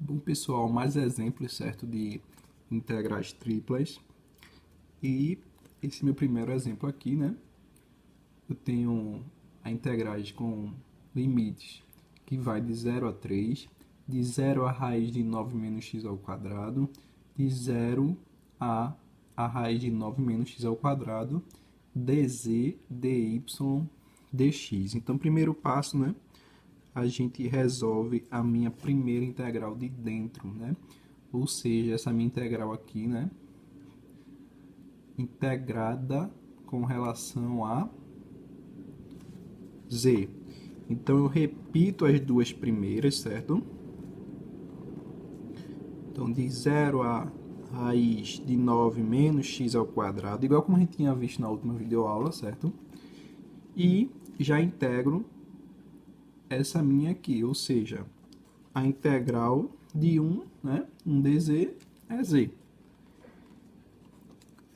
Bom, pessoal, mais exemplos, certo, de integrais triplas. E esse meu primeiro exemplo aqui, né? Eu tenho a integrais com limites que vai de 0 a 3, de 0 a raiz de 9 menos x ao quadrado, de 0 a raiz de 9 menos x ao quadrado, dz, dy, dx. Então, primeiro passo, né? A gente resolve a minha primeira integral de dentro, né? Ou seja, essa minha integral aqui, né? Integrada com relação a z. Então, eu repito as duas primeiras, certo? Então, de 0 a raiz de 9 menos x ao quadrado, igual como a gente tinha visto na última videoaula, certo? E já integro essa minha aqui, ou seja, a integral de 1, né? 1 dz é z.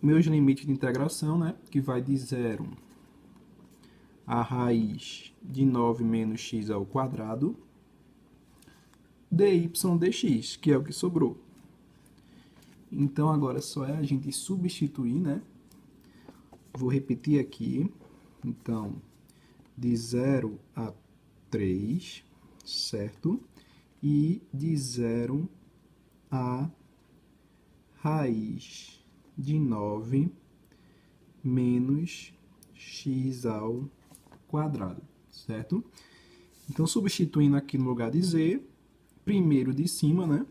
Meus limites de integração, né? Que vai de 0 a raiz de 9 menos x ao quadrado, dy dx, que é o que sobrou. Então, agora só é a gente substituir, né? Vou repetir aqui. Então, de 0 a 3, certo? E de 0 a raiz de 9 menos x ao quadrado, certo? Então, substituindo aqui no lugar de z, primeiro de cima, né?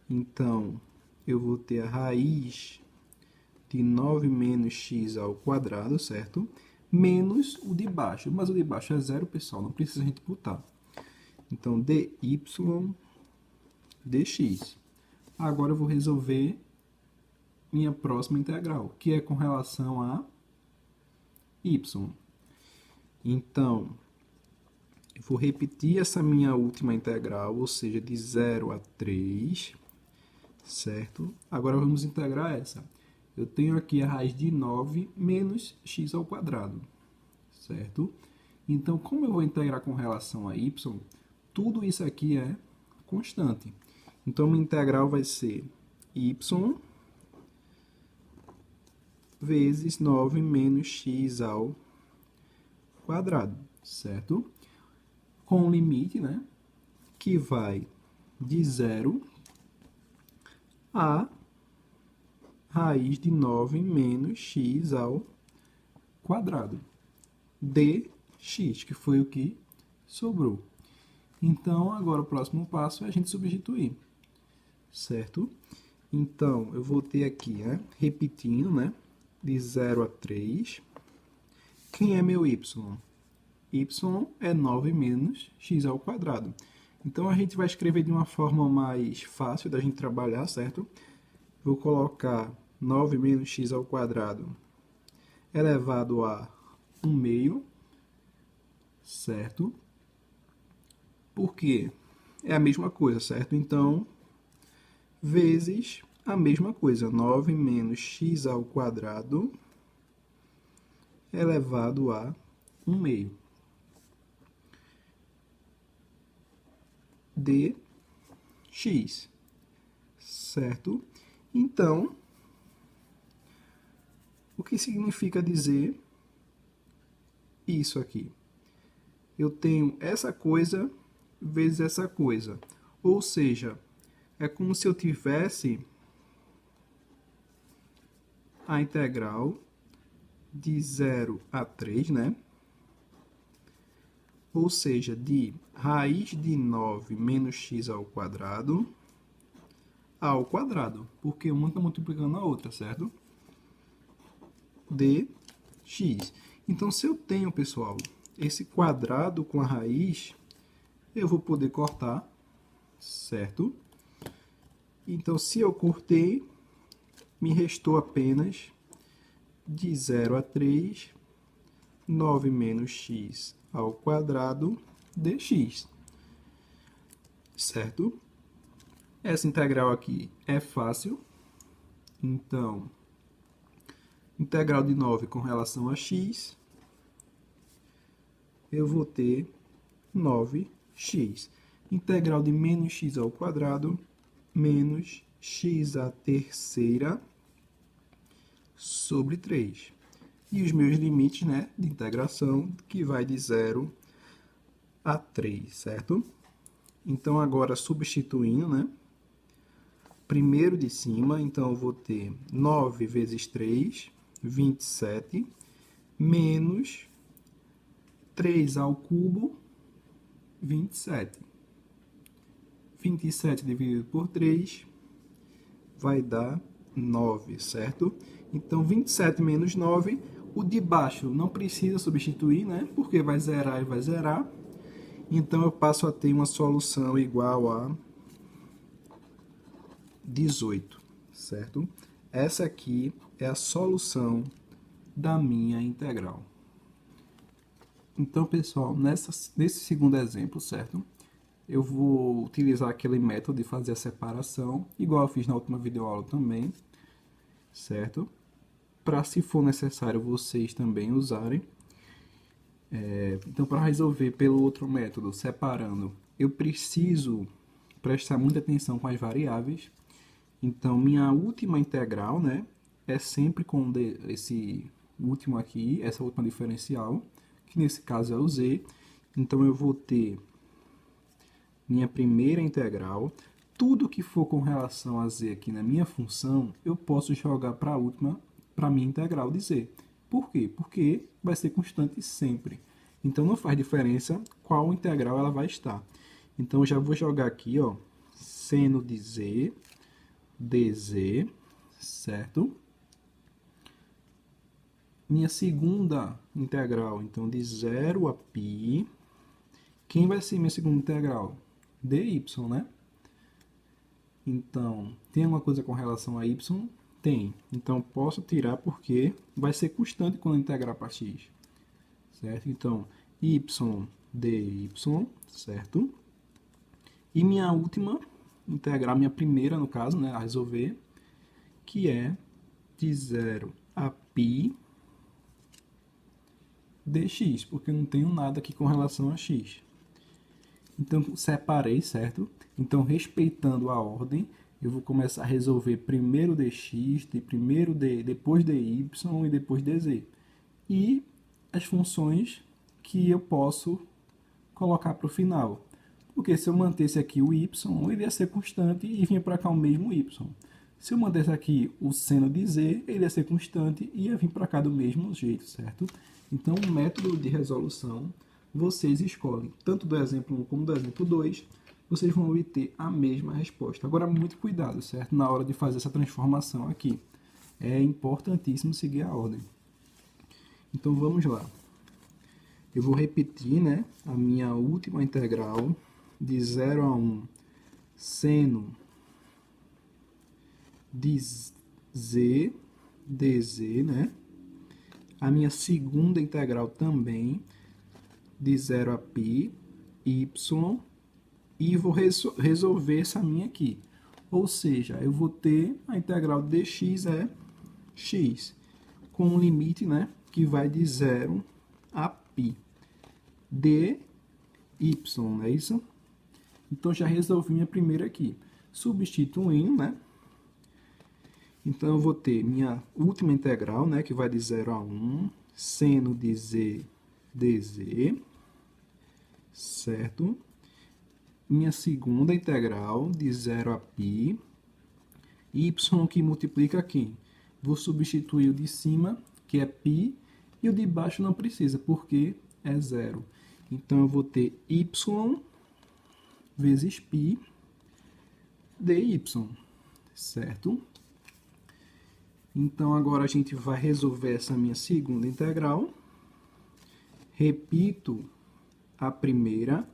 Então, eu vou ter a raiz de 9 menos x ao quadrado, certo? Menos o de baixo. Mas o de baixo é zero, pessoal, não precisa a gente botar. Então, dy dx. Agora eu vou resolver minha próxima integral, que é com relação a y. Então, eu vou repetir essa minha última integral, ou seja, de 0 a 3, certo? Agora vamos integrar essa. Eu tenho aqui a raiz de 9 menos x ao quadrado, certo? Então, como eu vou integrar com relação a y, tudo isso aqui é constante. Então, minha integral vai ser y vezes 9 menos x ao quadrado, certo? Com um limite, né, que vai de 0 a raiz de 9 menos x ao quadrado, dx, que foi o que sobrou. Então, agora o próximo passo é a gente substituir, certo? Então, eu vou ter aqui, né, repetindo, né, de 0 a 3. Quem é meu y? Y é 9 menos x ao quadrado. Então, a gente vai escrever de uma forma mais fácil da gente trabalhar, certo? Vou colocar 9 menos x ao quadrado elevado a 1 meio, certo? Por quê? É a mesma coisa, certo? Então, vezes a mesma coisa, 9 menos x ao quadrado elevado a 1 meio. Dx, certo? Então, o que significa dizer isso aqui? Eu tenho essa coisa vezes essa coisa. Ou seja, é como se eu tivesse a integral de 0 a 3, né? Ou seja, de raiz de 9 menos x ao quadrado, porque uma está multiplicando a outra, certo? Dx. Então, se eu tenho, pessoal, esse quadrado com a raiz, eu vou poder cortar, certo? Então, se eu cortei, me restou apenas de 0 a 3, 9 menos x ao quadrado dx, certo? Essa integral aqui é fácil, então, integral de 9 com relação a x, eu vou ter 9x. Integral de menos x ao quadrado, menos x à terceira sobre 3. E os meus limites, né, de integração, que vai de 0 a 3, certo? Então, agora, substituindo, né, primeiro de cima, então eu vou ter 9 vezes 3, 27, menos 3 ao cubo, 27. 27 dividido por 3 vai dar 9, certo? Então, 27 menos 9, o de baixo não precisa substituir, né? Porque vai zerar e vai zerar. Então, eu passo a ter uma solução igual a 18, certo? Essa aqui é a solução da minha integral. Então, pessoal, nesse segundo exemplo, certo? Eu vou utilizar aquele método de fazer a separação, igual eu fiz na última videoaula também, certo? Para, se for necessário, vocês também usarem. Então, para resolver pelo outro método, separando, eu preciso prestar muita atenção com as variáveis. Então, minha última integral, né, é sempre com esse último aqui, essa última diferencial, que nesse caso é o z. Então, eu vou ter minha primeira integral. Tudo que for com relação a z aqui na minha função, eu posso jogar para a última, para a minha integral de z. Por quê? Porque vai ser constante sempre. Então, não faz diferença qual integral ela vai estar. Então, eu já vou jogar aqui, ó, seno de z, dz, certo? Minha segunda integral, então, de 0 a π. Quem vai ser minha segunda integral? dy, né? Então, tem alguma coisa com relação a y? Tem. Então, posso tirar porque vai ser constante quando integrar para x. Certo? Então, y dy, certo? E minha última integral, minha primeira, no caso, né, a resolver, que é de 0 a π dx, porque eu não tenho nada aqui com relação a x. Então, separei, certo? Então, respeitando a ordem, eu vou começar a resolver primeiro dx, depois dy e depois dz. E as funções que eu posso colocar para o final. Porque se eu mantesse aqui o y, ele ia ser constante e vinha para cá o mesmo y. Se eu mantesse aqui o seno de z, ele ia ser constante e ia vir para cá do mesmo jeito, certo? Então, o método de resolução, vocês escolhem. Tanto do exemplo 1 como do exemplo 2, vocês vão obter a mesma resposta. Agora, muito cuidado, certo? Na hora de fazer essa transformação aqui. É importantíssimo seguir a ordem. Então, vamos lá. Eu vou repetir, né, a minha última integral de 0 a 1 seno de z dz, né? A minha segunda integral também de 0 a π, y, e vou resolver essa minha aqui. Ou seja, eu vou ter a integral de dx é x, com um limite, né, que vai de 0 a π. dy, não é isso? Então, já resolvi minha primeira aqui. Substituindo, né? Então, eu vou ter minha última integral, né, que vai de 0 a 1, seno de z dz, certo? Minha segunda integral de 0 a π, y que multiplica aqui. Vou substituir o de cima, que é π, e o de baixo não precisa, porque é 0. Então, eu vou ter y vezes π dy, certo? Então, agora a gente vai resolver essa minha segunda integral. Repito a primeira,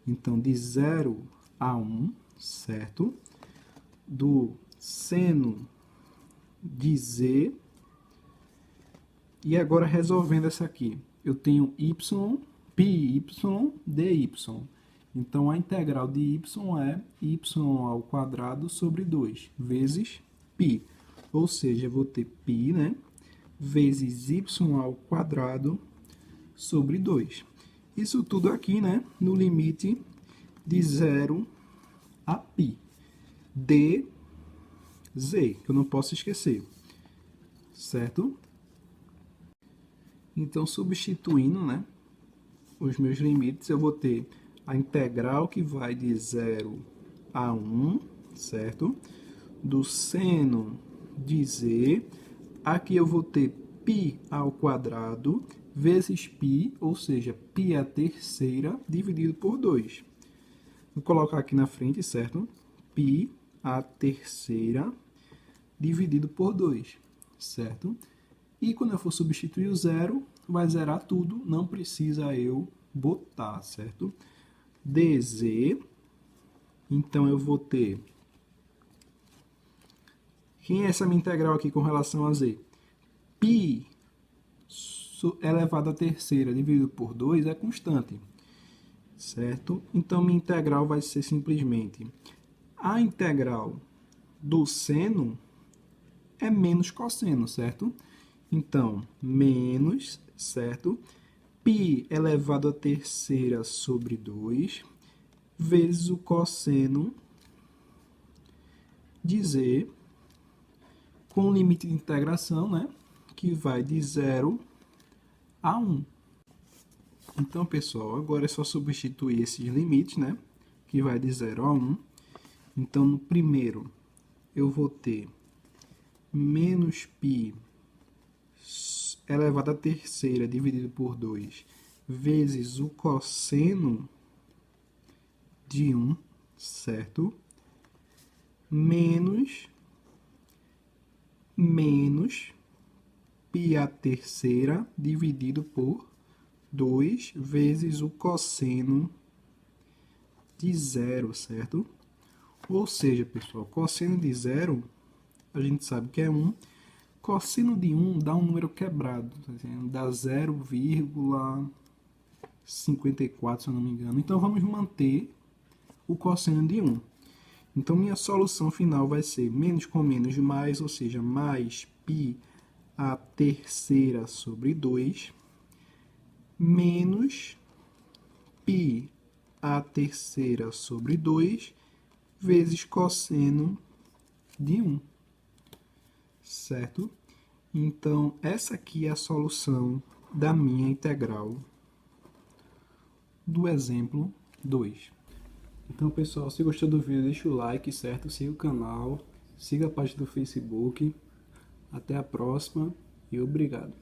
então, de 0 a 1, certo? Do seno de z. E agora, resolvendo essa aqui, eu tenho y, πy, dy. Então, a integral de y é y ao quadrado sobre 2, vezes π. Ou seja, eu vou ter π, né, vezes y ao quadrado sobre 2. Isso tudo aqui, né, no limite de 0 a π. dz, que eu não posso esquecer, certo? Então, substituindo, né, os meus limites, eu vou ter a integral que vai de 0 a 1, certo? Do seno de z, aqui eu vou ter π ao quadrado vezes π, ou seja, π à terceira, dividido por 2. Vou colocar aqui na frente, certo? Π à terceira, dividido por 2, certo? E quando eu for substituir o zero, vai zerar tudo, não precisa eu botar, certo? dz, então eu vou ter... Quem é essa minha integral aqui com relação a z? π elevado à terceira dividido por 2 é constante, certo? Então, minha integral vai ser simplesmente a integral do seno é menos cosseno, certo? Então, menos, certo? π elevado à terceira sobre 2 vezes o cosseno de z com o limite de integração, né? Que vai de 0 a 1. Então, pessoal, agora é só substituir esses limites, né? Que vai de 0 a 1. Então, no primeiro, eu vou ter menos π elevado à terceira dividido por 2 vezes o cosseno de 1, certo? Menos π à terceira dividido por 2 vezes o cosseno de 0, certo? Ou seja, pessoal, cosseno de 0, a gente sabe que é 1. Cosseno de 1 dá um número quebrado, dá 0,54, se eu não me engano. Então, vamos manter o cosseno de 1. Então, minha solução final vai ser menos com menos mais, ou seja, mais π à terceira sobre 2, menos π à terceira sobre 2, vezes cosseno de 1, certo? Então, essa aqui é a solução da minha integral do exemplo 2. Então, pessoal, se gostou do vídeo, deixa o like, certo? Siga o canal, siga a página do Facebook. Até a próxima e obrigado.